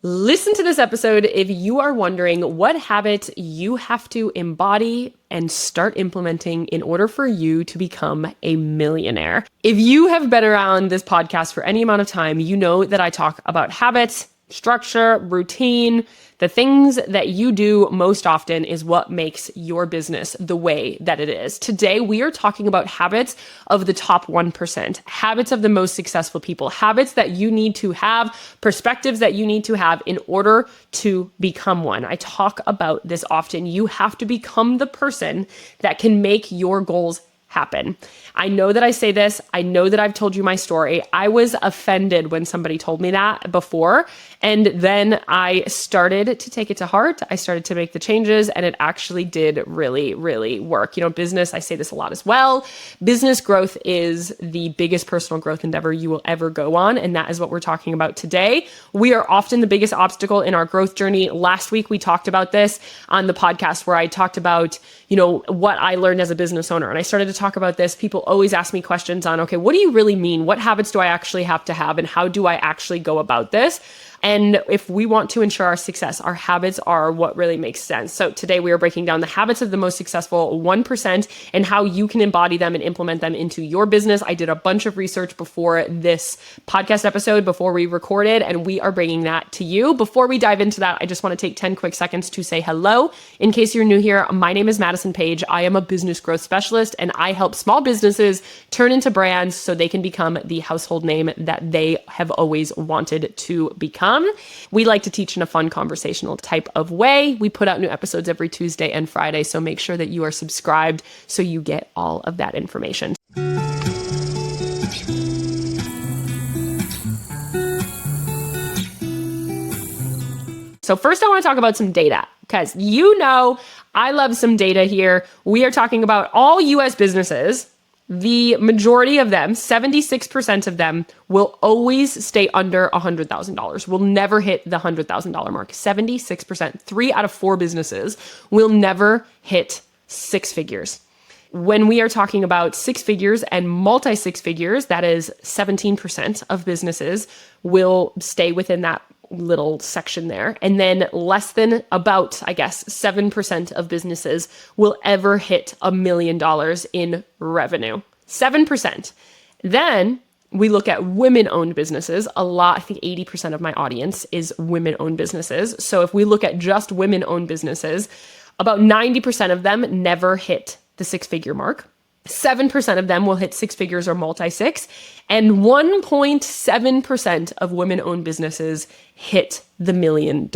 Listen to this episode if you are wondering what habits you have to embody and start implementing in order for you to become a millionaire. If you have been around this podcast for any amount of time, you know that I talk about habits, structure, routine. The things that you do most often is what makes your business the way that it is. Today, we are talking about habits of the top 1%, habits of the most successful people, habits that you need to have, perspectives that you need to have in order to become one. I talk about this often. You have to become the person that can make your goals happen. I know that I say this. I know that I've told you my story. I was offended when somebody told me that before. And then I started to take it to heart. I started to make the changes and it actually did really, really work. You know, business, I say this a lot as well. Business growth is the biggest personal growth endeavor you will ever go on. And that is what we're talking about today. We are often the biggest obstacle in our growth journey. Last week, we talked about this on the podcast where I talked about, you know, what I learned as a business owner. And I started to talk about this. People always ask me questions on, okay, what do you really mean? What habits do I actually have to have? And how do I actually go about this? And if we want to ensure our success, our habits are what really makes sense. So today we are breaking down the habits of the most successful 1% and how you can embody them and implement them into your business. I did a bunch of research before this podcast episode, before we recorded, and we are bringing that to you. Before we dive into that, I just want to take 10 quick seconds to say hello. In case you're new here, my name is Madison Page. I am a business growth specialist and I help small businesses turn into brands so they can become the household name that they have always wanted to become. We like to teach in a fun conversational type of way. We put out new episodes every Tuesday and Friday, so make sure that you are subscribed so you get all of that information. So first I want to talk about some data because you know I love some data here. We are talking about all US businesses. The majority of them, 76% of them, will always stay under $100,000, will never hit the $100,000 mark. 76%, 3 out of 4 businesses will never hit 6 figures. When we are talking about 6 figures and multi-6 figures, that is 17% of businesses will stay within that little section there. And then less than about, 7% of businesses will ever hit $1 million in revenue. 7%. Then we look at women-owned businesses. A lot, I think 80% of my audience is women-owned businesses. So if we look at just women-owned businesses, about 90% of them never hit the 6-figure mark. 7% of them will hit 6 figures or multi-6, and 1.7% of women-owned businesses hit the $1 million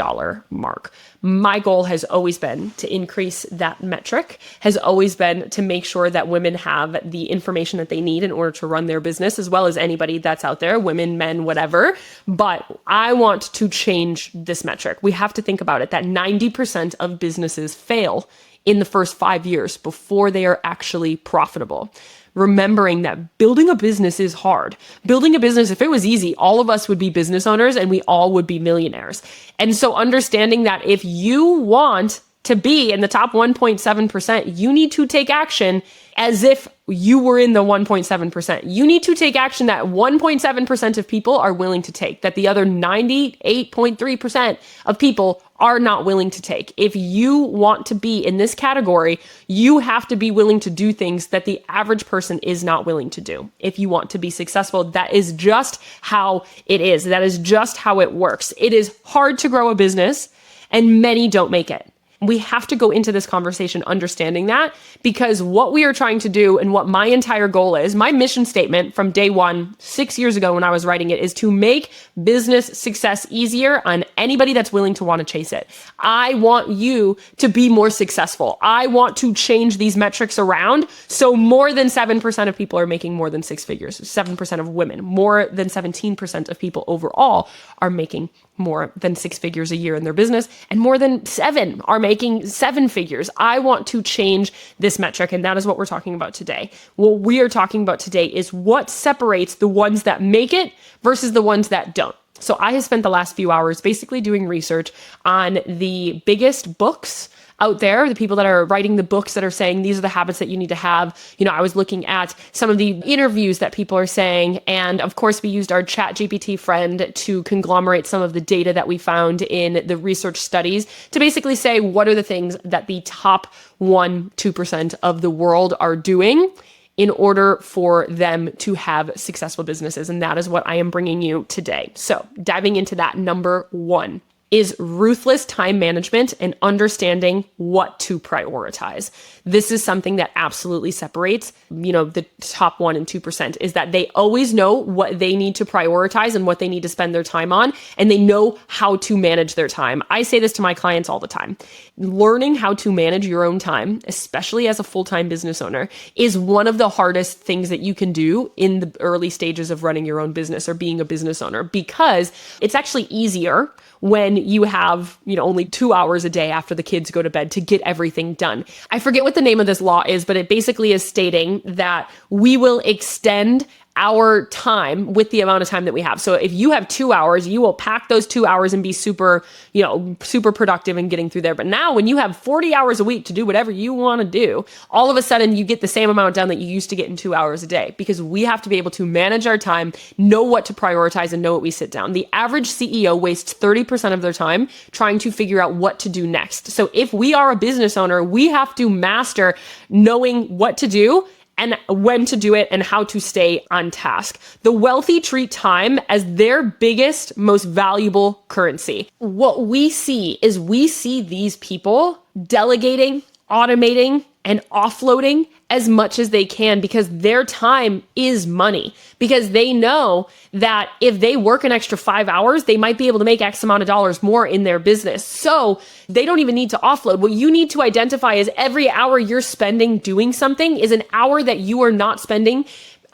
mark. My goal has always been to increase that metric, has always been to make sure that women have the information that they need in order to run their business, as well as anybody that's out there, women, men, whatever. But I want to change this metric. We have to think about it, that 90% of businesses fail in the first 5 years before they are actually profitable. Remembering that building a business is hard. Building a business, if it was easy, all of us would be business owners and we all would be millionaires. And so understanding that if you want to be in the top 1.7%, you need to take action as if you were in the 1.7%. You need to take action that 1.7% of people are willing to take, that the other 98.3% of people are not willing to take. If you want to be in this category, you have to be willing to do things that the average person is not willing to do. If you want to be successful, that is just how it is. That is just how it works. It is hard to grow a business and many don't make it. We have to go into this conversation understanding that, because what we are trying to do and what my entire goal is, my mission statement from day one, 6 years ago when I was writing it, is to make business success easier on anybody that's willing to want to chase it. I want you to be more successful. I want to change these metrics around so more than 7% of people are making more than 6 figures, 7% of women, more than 17% of people overall are making more than 6 figures a year in their business, and more than 7 are making 7 figures. I want to change this metric, and that is what we're talking about today. What we are talking about today is what separates the ones that make it versus the ones that don't. So I have spent the last few hours basically doing research on the biggest books out there, the people that are writing the books that are saying these are the habits that you need to have. I was looking at some of the interviews that people are saying. And of course, we used our ChatGPT friend to conglomerate some of the data that we found in the research studies to basically say, what are the things that the top 1-2% of the world are doing in order for them to have successful businesses. And that is what I am bringing you today. So diving into that, number 1 is ruthless time management and understanding what to prioritize. This is something that absolutely separates, the top 1 and 2%, is that they always know what they need to prioritize and what they need to spend their time on, and they know how to manage their time. I say this to my clients all the time. Learning how to manage your own time, especially as a full-time business owner, is one of the hardest things that you can do in the early stages of running your own business or being a business owner, because it's actually easier when you have, only 2 hours a day after the kids go to bed to get everything done. I forget what the name of this law is, but it basically is stating that we will extend our time with the amount of time that we have. So if you have 2 hours, you will pack those 2 hours and be super productive in getting through there. But now when you have 40 hours a week to do whatever you want to do, all of a sudden you get the same amount done that you used to get in 2 hours a day, because we have to be able to manage our time, know what to prioritize, and know what we sit down. The average CEO wastes 30% of their time trying to figure out what to do next. So if we are a business owner, we have to master knowing what to do and when to do it and how to stay on task. The wealthy treat time as their biggest, most valuable currency. What we see is these people delegating, automating, and offloading as much as they can, because their time is money, because they know that if they work an extra 5 hours, they might be able to make X amount of dollars more in their business. So they don't even need to offload. What you need to identify is every hour you're spending doing something is an hour that you are not spending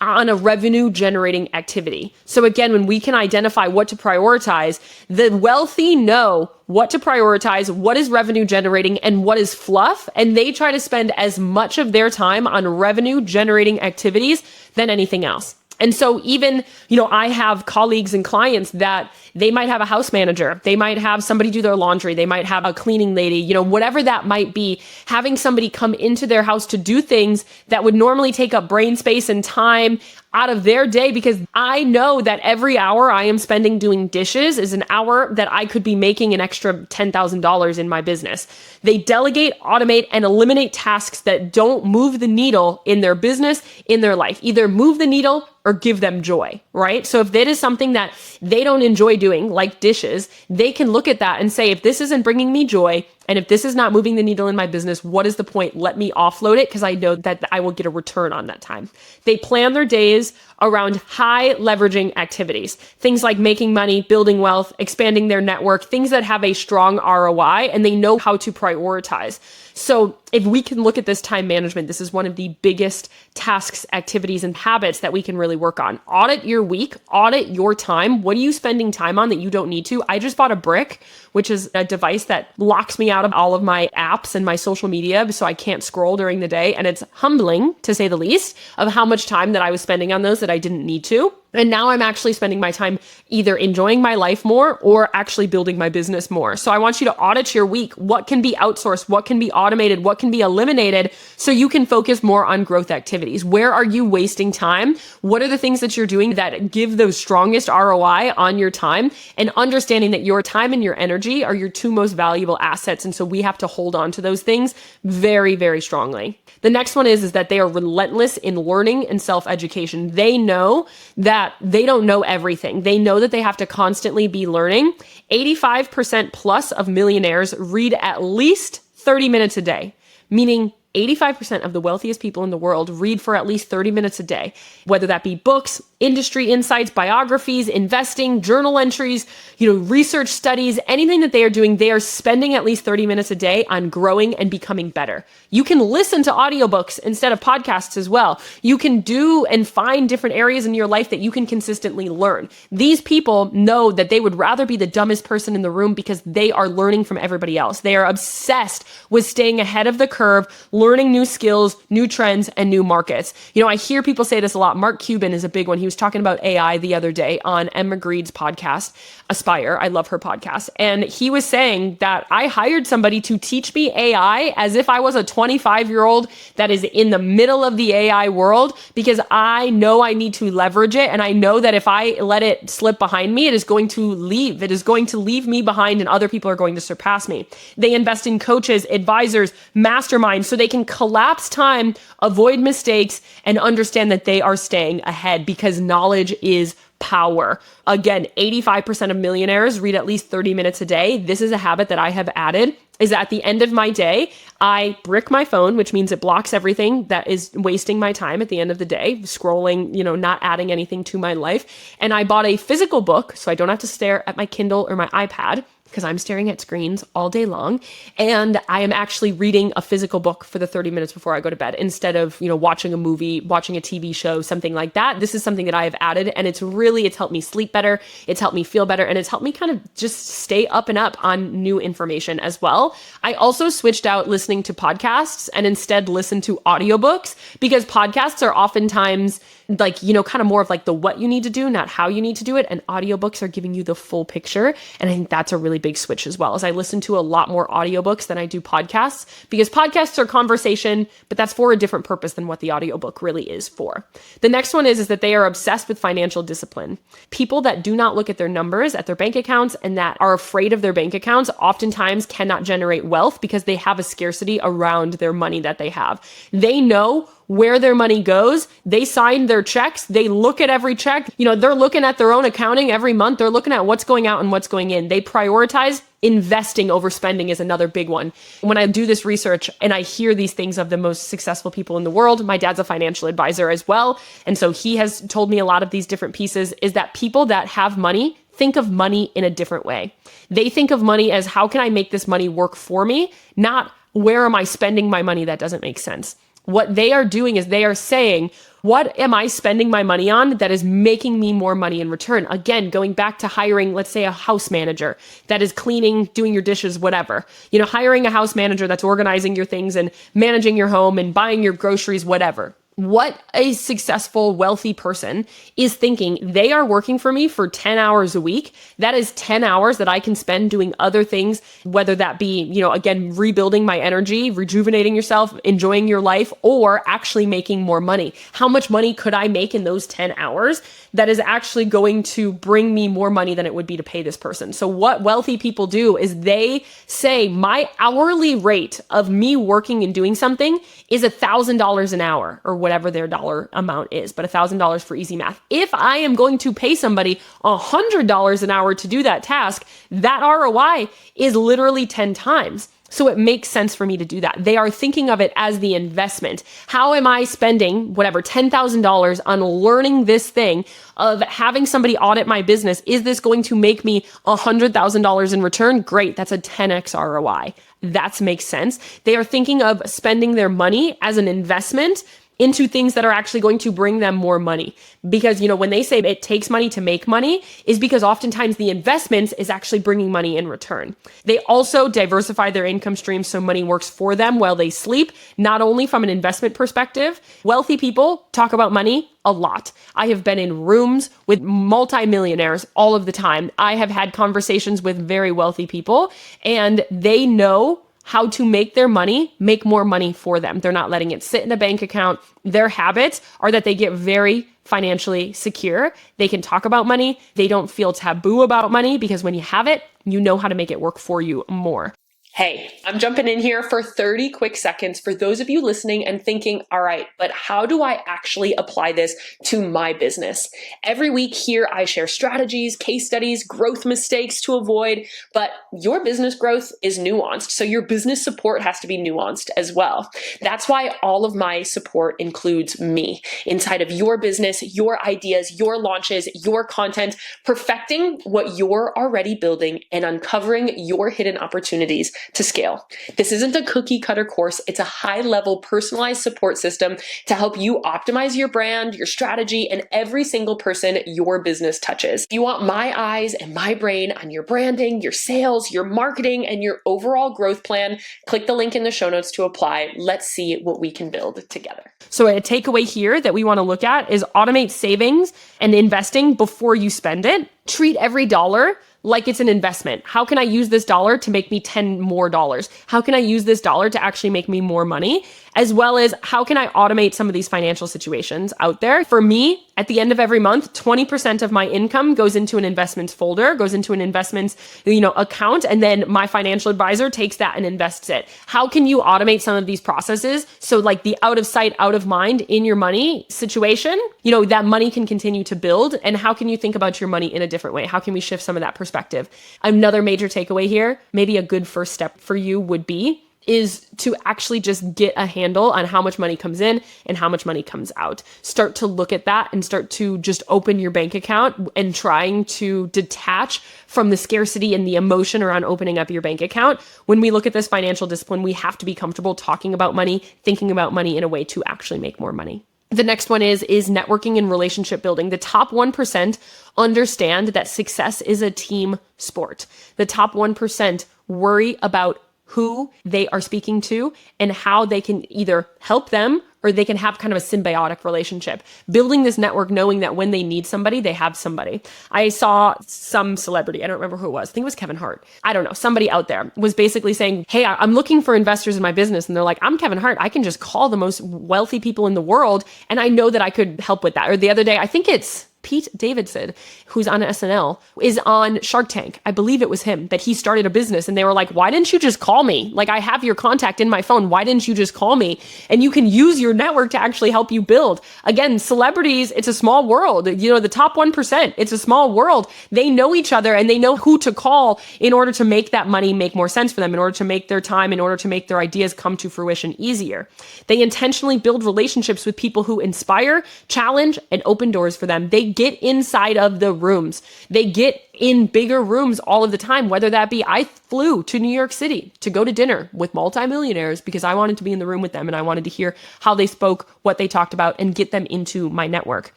on a revenue generating activity. So again, when we can identify what to prioritize, the wealthy know what to prioritize, what is revenue generating and what is fluff. And they try to spend as much of their time on revenue generating activities than anything else. And so even, I have colleagues and clients that they might have a house manager, they might have somebody do their laundry, they might have a cleaning lady, whatever that might be, having somebody come into their house to do things that would normally take up brain space and time out of their day, because I know that every hour I am spending doing dishes is an hour that I could be making an extra $10,000 in my business. They delegate, automate, and eliminate tasks that don't move the needle in their business, in their life. Either move the needle or give them joy, right? So if that is something that they don't enjoy doing, like dishes, they can look at that and say, if this isn't bringing me joy, and if this is not moving the needle in my business, what is the point? Let me offload it, because I know that I will get a return on that time. They plan their days around high leveraging activities, things like making money, building wealth, expanding their network, things that have a strong ROI, and they know how to prioritize. So if we can look at this time management, this is one of the biggest tasks, activities, and habits that we can really work on. Audit your week, audit your time. What are you spending time on that you don't need to? I just bought a brick, which is a device that locks me out of all of my apps and my social media, so I can't scroll during the day. And it's humbling, to say the least, of how much time that I was spending on those that I didn't need to. And now I'm actually spending my time either enjoying my life more or actually building my business more. So I want you to audit your week. What can be outsourced? What can be automated? What can be eliminated so you can focus more on growth activities? Where are you wasting time? What are the things that you're doing that give the strongest ROI on your time? And understanding that your time and your energy are your two most valuable assets. And so we have to hold on to those things very, very strongly. The next one is that they are relentless in learning and self-education. They know that they don't know everything. They know that they have to constantly be learning. 85% plus of millionaires read at least 30 minutes a day, meaning 85% of the wealthiest people in the world read for at least 30 minutes a day, whether that be books, industry insights, biographies, investing, journal entries, research studies, anything that they are doing, they are spending at least 30 minutes a day on growing and becoming better. You can listen to audiobooks instead of podcasts as well. You can do and find different areas in your life that you can consistently learn. These people know that they would rather be the dumbest person in the room because they are learning from everybody else. They are obsessed with staying ahead of the curve, learning new skills, new trends, and new markets. I hear people say this a lot. Mark Cuban is a big one. He was talking about AI the other day on Emma Greed's podcast, Aspire. I love her podcast. And he was saying that I hired somebody to teach me AI as if I was a 25-year-old that is in the middle of the AI world, because I know I need to leverage it. And I know that if I let it slip behind me, it is going to leave. It is going to leave me behind and other people are going to surpass me. They invest in coaches, advisors, masterminds, so they can collapse time, avoid mistakes, and understand that they are staying ahead, because knowledge is power. Again, 85% of millionaires read at least 30 minutes a day. This is a habit that I have added, is at the end of my day, I brick my phone, which means it blocks everything that is wasting my time at the end of the day, scrolling, not adding anything to my life. And I bought a physical book so I don't have to stare at my Kindle or my iPad, because I'm staring at screens all day long. And I am actually reading a physical book for the 30 minutes before I go to bed, instead of, watching a movie, watching a TV show, something like that. This is something that I have added, and it's helped me sleep better. It's helped me feel better. And it's helped me kind of just stay up and up on new information as well. I also switched out listening to podcasts and instead listen to audiobooks, because podcasts are oftentimes kind of more of like the what you need to do, not how you need to do it. And audiobooks are giving you the full picture. And I think that's a really big switch as well, as I listen to a lot more audiobooks than I do podcasts, because podcasts are conversation, but that's for a different purpose than what the audiobook really is for. The next one is that they are obsessed with financial discipline. People that do not look at their numbers, at their bank accounts, and that are afraid of their bank accounts oftentimes cannot generate wealth, because they have a scarcity around their money that they have. They know where their money goes. They sign their checks. They look at every check. They're looking at their own accounting every month. They're looking at what's going out and what's going in. They prioritize investing over spending is another big one. When I do this research and I hear these things of the most successful people in the world, my dad's a financial advisor as well. And so he has told me a lot of these different pieces, is that people that have money think of money in a different way. They think of money as, how can I make this money work for me? Not, where am I spending my money that doesn't make sense? What they are doing is they are saying, what am I spending my money on that is making me more money in return? Again, going back to hiring, let's say, a house manager that is cleaning, doing your dishes, whatever. Hiring a house manager that's organizing your things and managing your home and buying your groceries, whatever. What a successful, wealthy person is thinking, they are working for me for 10 hours a week. That is 10 hours that I can spend doing other things, whether that be, again, rebuilding my energy, rejuvenating yourself, enjoying your life, or actually making more money. How much money could I make in those 10 hours that is actually going to bring me more money than it would be to pay this person? So what wealthy people do is they say, my hourly rate of me working and doing something is $1,000 an hour, or whatever their dollar amount is, but $1,000 for easy math. If I am going to pay somebody $100 an hour to do that task, that ROI is literally 10 times. So it makes sense for me to do that. They are thinking of it as the investment. How am I spending whatever $10,000 on learning this thing of having somebody audit my business? Is this going to make me $100,000 in return? Great. That's a 10x ROI. That makes sense. They are thinking of spending their money as an investment into things that are actually going to bring them more money. Because, when they say it takes money to make money, is because oftentimes the investments is actually bringing money in return. They also diversify their income streams so money works for them while they sleep, not only from an investment perspective. Wealthy people talk about money a lot. I have been in rooms with multimillionaires all of the time. I have had conversations with very wealthy people, and they know how to make their money make more money for them. They're not letting it sit in a bank account. Their habits are that they get very financially secure. They can talk about money. They don't feel taboo about money, because when you have it, you know how to make it work for you more. Hey, I'm jumping in here for 30 quick seconds for those of you listening and thinking, all right, but how do I actually apply this to my business? Every week here, I share strategies, case studies, growth mistakes to avoid, but your business growth is nuanced. So your business support has to be nuanced as well. That's why all of my support includes me inside of your business, your ideas, your launches, your content, perfecting what you're already building and uncovering your hidden opportunities to scale. This isn't a cookie cutter course. It's a high level personalized support system to help you optimize your brand, your strategy, and every single person your business touches. If you want my eyes and my brain on your branding, your sales, your marketing, and your overall growth plan, click the link in the show notes to apply. Let's see what we can build together. So a takeaway here that we want to look at is automate savings and investing before you spend it. Treat every dollar like it's an investment. How can I use this dollar to make me 10 more dollars? How can I use this dollar to actually make me more money? As well as how can I automate some of these financial situations out there? For me, at the end of every month, 20% of my income goes into an investments folder, goes into an investments, account, and then my financial advisor takes that and invests it. How can you automate some of these processes? So like the out of sight, out of mind in your money situation, that money can continue to build. And how can you think about your money in a different way? How can we shift some of that perspective? Another major takeaway here, maybe a good first step for you would be is to actually just get a handle on how much money comes in and how much money comes out. Start to look at that and start to just open your bank account and trying to detach from the scarcity and the emotion around opening up your bank account. When we look at this financial discipline, we have to be comfortable talking about money, thinking about money in a way to actually make more money. The next one is networking and relationship building. The top 1% understand that success is a team sport. The top 1% worry about who they are speaking to and how they can either help them or they can have kind of a symbiotic relationship. Building this network, knowing that when they need somebody, they have somebody. I saw some celebrity, I don't remember who it was. I think it was Kevin Hart. I don't know. Somebody out there was basically saying, hey, I'm looking for investors in my business. And they're like, I'm Kevin Hart. I can just call the most wealthy people in the world. And I know that I could help with that. Or the other day, I think it's Pete Davidson, who's on SNL, is on Shark Tank. I believe it was him that he started a business and they were like, why didn't you just call me? Like, I have your contact in my phone. Why didn't you just call me? And you can use your network to actually help you build. Again, celebrities, it's a small world. The top 1%, it's a small world. They know each other and they know who to call in order to make that money make more sense for them, in order to make their time, in order to make their ideas come to fruition easier. They intentionally build relationships with people who inspire, challenge, and open doors for them. They get inside of the rooms. They get in bigger rooms all of the time, whether that be I flew to New York City to go to dinner with multimillionaires because I wanted to be in the room with them and I wanted to hear how they spoke, what they talked about, and get them into my network.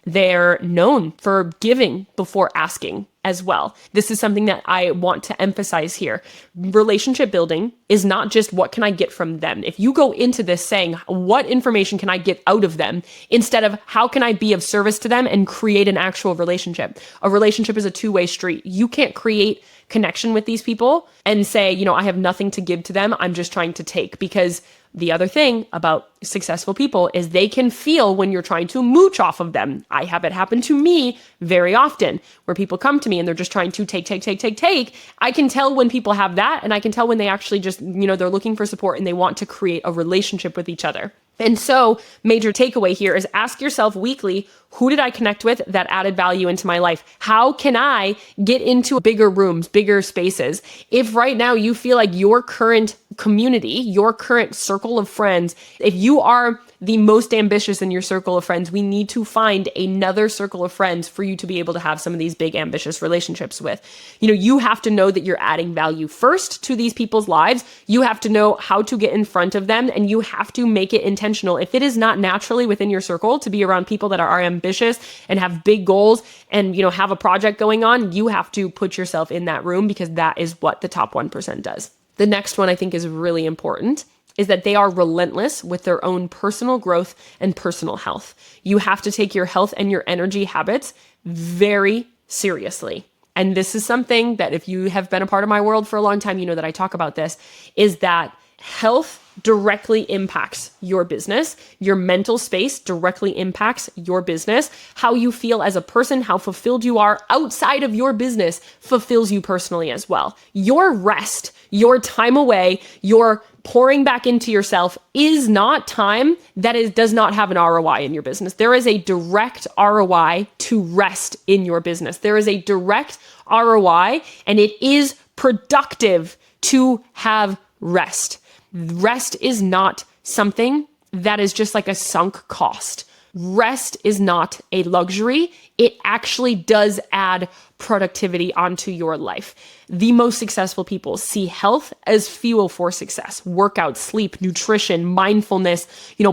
They're known for giving before asking as well. This is something that I want to emphasize here. Relationship building is not just what can I get from them. If you go into this saying, what information can I get out of them, instead of how can I be of service to them and create an actual relationship. A relationship is a two-way street. You can't create connection with these people and say, I have nothing to give to them. I'm just trying to take. Because the other thing about successful people is they can feel when you're trying to mooch off of them. I have it happen to me very often where people come to me and they're just trying to take. I can tell when people have that, and I can tell when they actually just, they're looking for support and they want to create a relationship with each other. And so, major takeaway here is ask yourself weekly, who did I connect with that added value into my life? How can I get into bigger rooms, bigger spaces? If right now you feel like your current community, your current circle of friends, if you are the most ambitious in your circle of friends, we need to find another circle of friends for you to be able to have some of these big ambitious relationships with. You have to know that you're adding value first to these people's lives. You have to know how to get in front of them, and you have to make it intentional. If it is not naturally within your circle to be around people that are ambitious and have big goals and, have a project going on, you have to put yourself in that room because that is what the top 1% does. The next one I think is really important is that they are relentless with their own personal growth and personal health. You have to take your health and your energy habits very seriously. And this is something that if you have been a part of my world for a long time, you know that I talk about this, is that health directly impacts your business. Your mental space directly impacts your business. How you feel as a person, how fulfilled you are outside of your business fulfills you personally as well. Your rest, your time away, your pouring back into yourself is not time that does not have an ROI in your business. There is a direct ROI to rest in your business. There is a direct ROI, and it is productive to have rest. Rest is not something that is just like a sunk cost. Rest is not a luxury. It actually does add productivity onto your life. The most successful people see health as fuel for success. Workout, sleep, nutrition, mindfulness,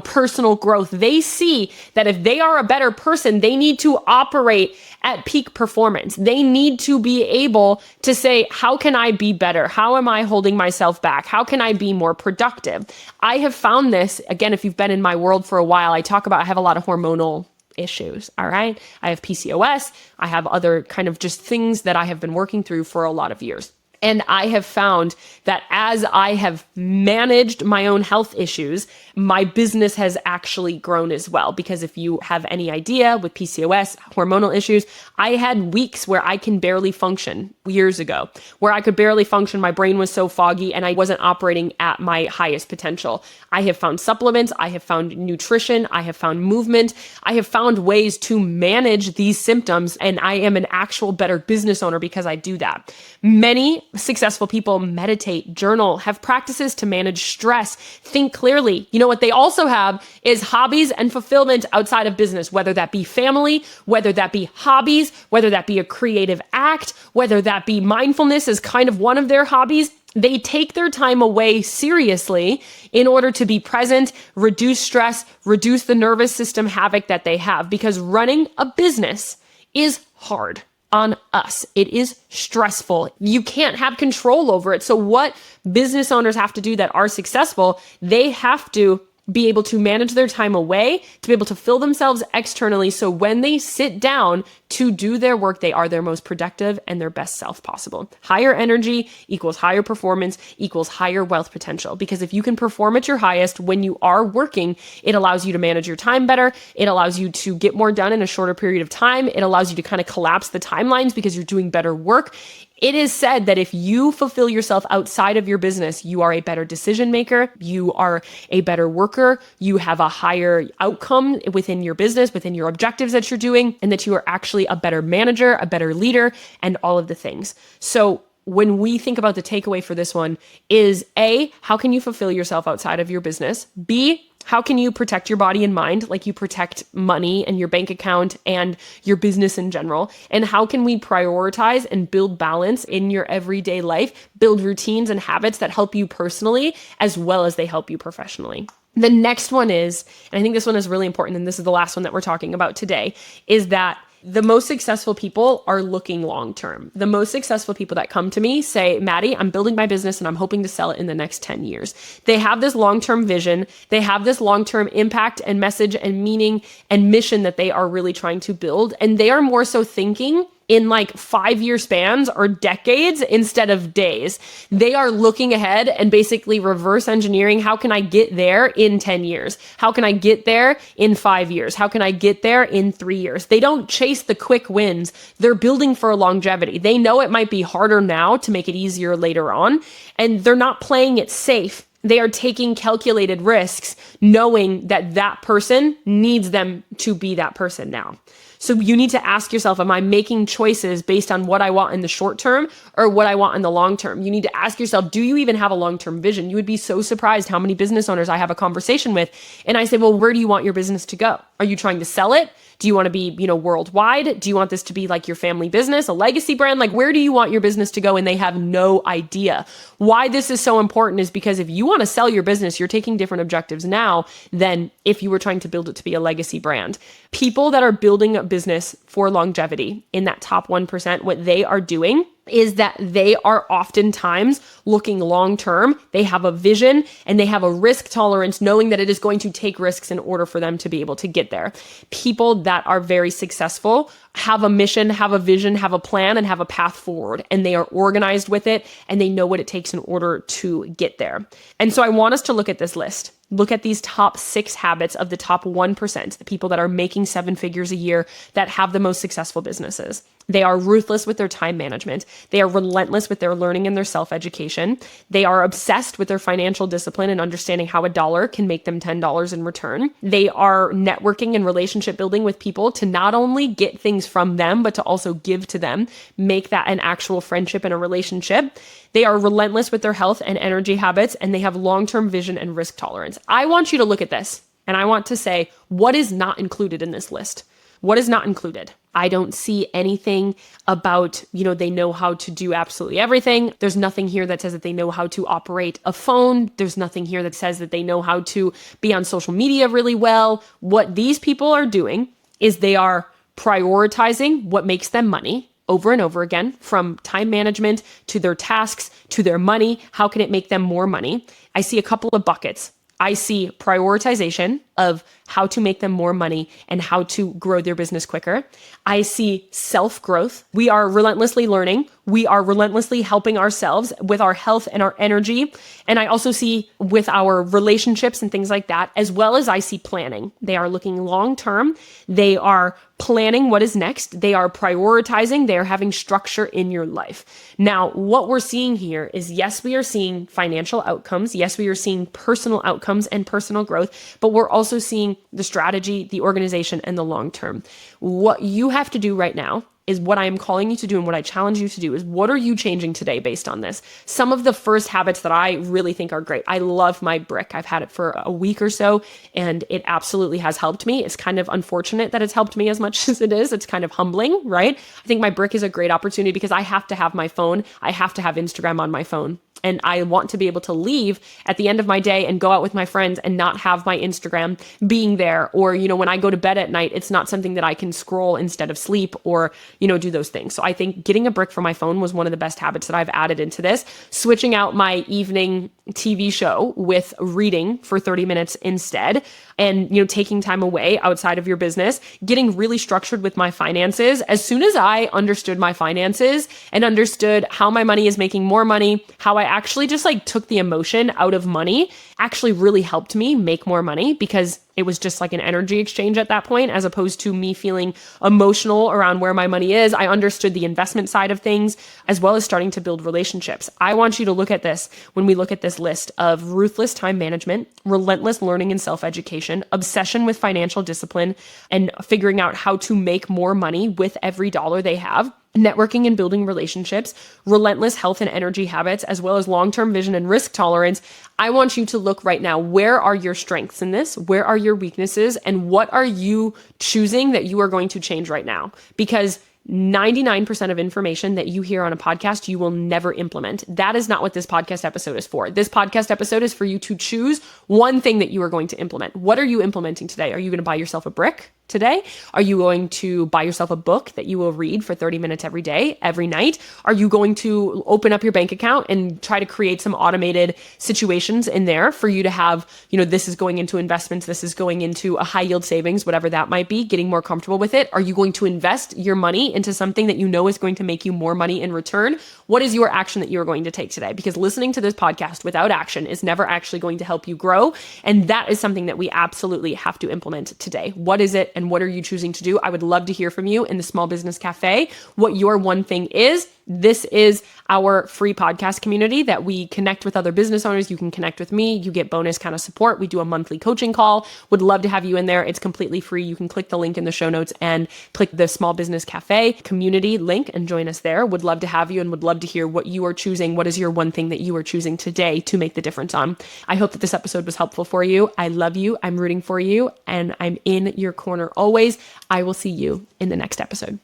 personal growth. They see that if they are a better person, they need to operate at peak performance. They need to be able to say, how can I be better? How am I holding myself back? How can I be more productive? I have found this, again, if you've been in my world for a while, I talk about I have a lot of hormonal issues. All right. I have PCOS. I have other kind of just things that I have been working through for a lot of years. And I have found that as I have managed my own health issues, my business has actually grown as well. Because if you have any idea with PCOS, hormonal issues, I had weeks where I can barely function years ago, where I could barely function. My brain was so foggy and I wasn't operating at my highest potential. I have found supplements. I have found nutrition. I have found movement. I have found ways to manage these symptoms. And I am an actual better business owner because I do that. Many successful people meditate, journal, have practices to manage stress, think clearly. You know what they also have is hobbies and fulfillment outside of business, whether that be family, whether that be hobbies, whether that be a creative act, whether that be mindfulness is kind of one of their hobbies. They take their time away seriously in order to be present, reduce stress, reduce the nervous system havoc that they have, because running a business is hard on us. It is stressful. You can't have control over it. So what business owners have to do that are successful, they have to be able to manage their time away, to be able to fill themselves externally. So when they sit down to do their work, they are their most productive and their best self possible. Higher energy equals higher performance equals higher wealth potential. Because if you can perform at your highest when you are working, it allows you to manage your time better. It allows you to get more done in a shorter period of time. It allows you to kind of collapse the timelines because you're doing better work. It is said that if you fulfill yourself outside of your business, you are a better decision maker, you are a better worker, you have a higher outcome within your business, within your objectives that you're doing, and that you are actually a better manager, a better leader, and all of the things. So when we think about the takeaway for this one is A, how can you fulfill yourself outside of your business? B, how can you protect your body and mind like you protect money and your bank account and your business in general? And how can we prioritize and build balance in your everyday life, build routines and habits that help you personally as well as they help you professionally? The next one is, and I think this one is really important, and this is the last one that we're talking about today, is that the most successful people are looking long-term. The most successful people that come to me say, Maddie, I'm building my business and I'm hoping to sell it in the next 10 years. They have this long-term vision. They have this long-term impact and message and meaning and mission that they are really trying to build. And they are more so thinking in like 5-year spans or decades instead of days. They are looking ahead and basically reverse engineering. How can I get there in 10 years? How can I get there in 5 years? How can I get there in 3 years? They don't chase the quick wins. They're building for longevity. They know it might be harder now to make it easier later on, and they're not playing it safe. They are taking calculated risks, knowing that that person needs them to be that person now. So you need to ask yourself, am I making choices based on what I want in the short term or what I want in the long term? You need to ask yourself, do you even have a long-term vision? You would be so surprised how many business owners I have a conversation with. And I say, well, where do you want your business to go? Are you trying to sell it? Do you want to be, worldwide? Do you want this to be like your family business, a legacy brand? Like, where do you want your business to go? And they have no idea. Why this is so important is because if you want to sell your business, you're taking different objectives now than if you were trying to build it to be a legacy brand. People that are building a business for longevity in that top 1%, what they are doing is that they are oftentimes looking long-term. They have a vision and they have a risk tolerance, knowing that it is going to take risks in order for them to be able to get there. People that are very successful have a mission, have a vision, have a plan, and have a path forward. And they are organized with it and they know what it takes in order to get there. And so I want us to look at this list. Look at these top 6 habits of the top 1%, the people that are making 7 figures a year that have the most successful businesses. They are ruthless with their time management. They are relentless with their learning and their self-education. They are obsessed with their financial discipline and understanding how $1 can make them $10 in return. They are networking and relationship building with people to not only get things from them, but to also give to them, make that an actual friendship and a relationship. They are relentless with their health and energy habits, and they have long-term vision and risk tolerance. I want you to look at this, and I want to say, what is not included in this list? What is not included? I don't see anything about, they know how to do absolutely everything. There's nothing here that says that they know how to operate a phone. There's nothing here that says that they know how to be on social media really well. What these people are doing is they are prioritizing what makes them money over and over again, from time management to their tasks to their money. How can it make them more money? I see a couple of buckets. I see prioritization of how to make them more money and how to grow their business quicker. I see self-growth. We are relentlessly learning. We are relentlessly helping ourselves with our health and our energy. And I also see with our relationships and things like that, as well as I see planning. They are looking long-term. They are planning what is next. They are prioritizing. They are having structure in your life. Now, what we're seeing here is, yes, we are seeing financial outcomes. Yes, we are seeing personal outcomes and personal growth, but we're also seeing the strategy, the organization, and the long term. What you have to do right now is what I am calling you to do, and what I challenge you to do is, what are you changing today based on this? Some of the first habits that I really think are great. I love my brick. I've had it for a week or so, and it absolutely has helped me. It's kind of unfortunate that it's helped me as much as it is. It's kind of humbling, right? I think my brick is a great opportunity because I have to have my phone. I have to have Instagram on my phone. And I want to be able to leave at the end of my day and go out with my friends and not have my Instagram being there. Or, when I go to bed at night, it's not something that I can scroll instead of sleep or, do those things. So I think getting a brick for my phone was one of the best habits that I've added into this. Switching out my evening TV show with reading for 30 minutes instead. And, taking time away outside of your business, getting really structured with my finances. As soon as I understood my finances and understood how my money is making more money, how I actually just took the emotion out of money, actually really helped me make more money, because it was just like an energy exchange at that point, as opposed to me feeling emotional around where my money is. I understood the investment side of things, as well as starting to build relationships. I want you to look at this when we look at this list of ruthless time management, relentless learning and self-education, obsession with financial discipline, and figuring out how to make more money with every dollar they have, networking and building relationships, relentless health and energy habits, as well as long-term vision and risk tolerance. I want you to look right now, where are your strengths in this? Where are your weaknesses? And what are you choosing that you are going to change right now? Because 99% of information that you hear on a podcast, you will never implement. That is not what this podcast episode is for. This podcast episode is for you to choose one thing that you are going to implement. What are you implementing today? Are you going to buy yourself a brick today? Are you going to buy yourself a book that you will read for 30 minutes every day, every night? Are you going to open up your bank account and try to create some automated situations in there for you to have, this is going into investments, this is going into a high yield savings, whatever that might be, getting more comfortable with it? Are you going to invest your money into something that you know is going to make you more money in return? What is your action that you are going to take today? Because listening to this podcast without action is never actually going to help you grow. And that is something that we absolutely have to implement today. What is it? And what are you choosing to do? I would love to hear from you in the Small Business Cafe, what your one thing is. This is our free podcast community that we connect with other business owners. You can connect with me. You get bonus kind of support. We do a monthly coaching call. Would love to have you in there. It's completely free. You can click the link in the show notes and click the Small Business Cafe community link and join us there. Would love to have you and would love to hear what you are choosing. What is your one thing that you are choosing today to make the difference on? I hope that this episode was helpful for you. I love you. I'm rooting for you, and I'm in your corner always. I will see you in the next episode.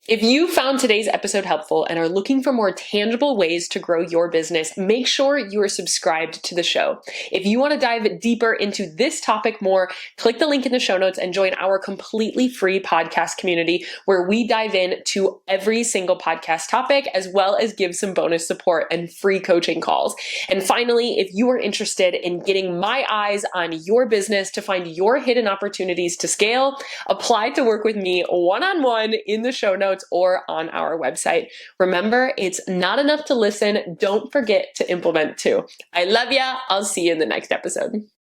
If you found today's episode helpful and are looking for more tangible ways to grow your business, make sure you are subscribed to the show. If you want to dive deeper into this topic more, click the link in the show notes and join our completely free podcast community, where we dive into every single podcast topic, as well as give some bonus support and free coaching calls. And finally, if you are interested in getting my eyes on your business to find your hidden opportunities to scale, apply to work with me one-on-one in the show notes or on our website. Remember, it's not enough to listen. Don't forget to implement too. I love ya. I'll see you in the next episode.